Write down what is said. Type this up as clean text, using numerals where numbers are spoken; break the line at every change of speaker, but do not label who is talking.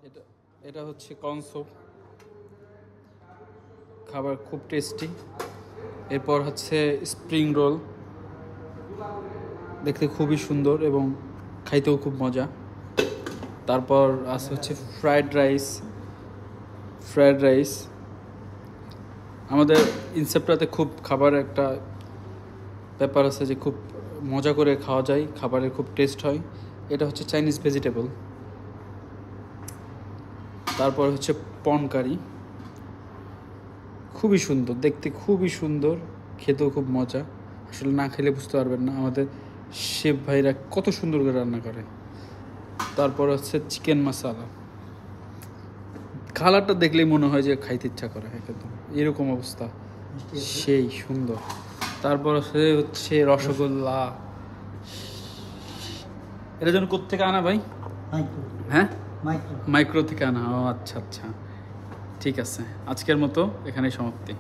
এটা এটা হচ্ছে কর্ন স্যুপ, খাবার খুব টেস্টি। এরপর হচ্ছে স্প্রিং রোল, দেখতে খুবই সুন্দর এবং খাইতেও খুব মজা। তারপর আছে হচ্ছে ফ্রায়েড রাইস। আমাদের ইনসেপ্টাতে খুব খাবারের একটা ব্যাপার আছে যে খুব মজা করে খাওয়া যায়, খাবারের খুব টেস্ট হয়। এটা হচ্ছে চাইনিজ ভেজিটেবল। তারপর হচ্ছে পন কারি, খুবই সুন্দর দেখতে, খুবই সুন্দর, খেতেও খুব মজা। আসলে না খেলে বুঝতে পারবেন না আমাদের শেফ ভাইরা কত সুন্দর করে রান্না করে। তারপর হচ্ছে চিকেন মশালা, কালারটা দেখলেই মনে হয় যে খাইতে ইচ্ছা করে একদম, এরকম অবস্থা, সেই সুন্দর। তারপর হচ্ছে রসগোল্লা। এটা যেন কোত্থেকে আনা ভাই? হ্যাঁ, মাইক্রো থেকে আনা। ও আচ্ছা আচ্ছা, ঠিক আছে, আজকের মতো এখানেই সমাপ্তি।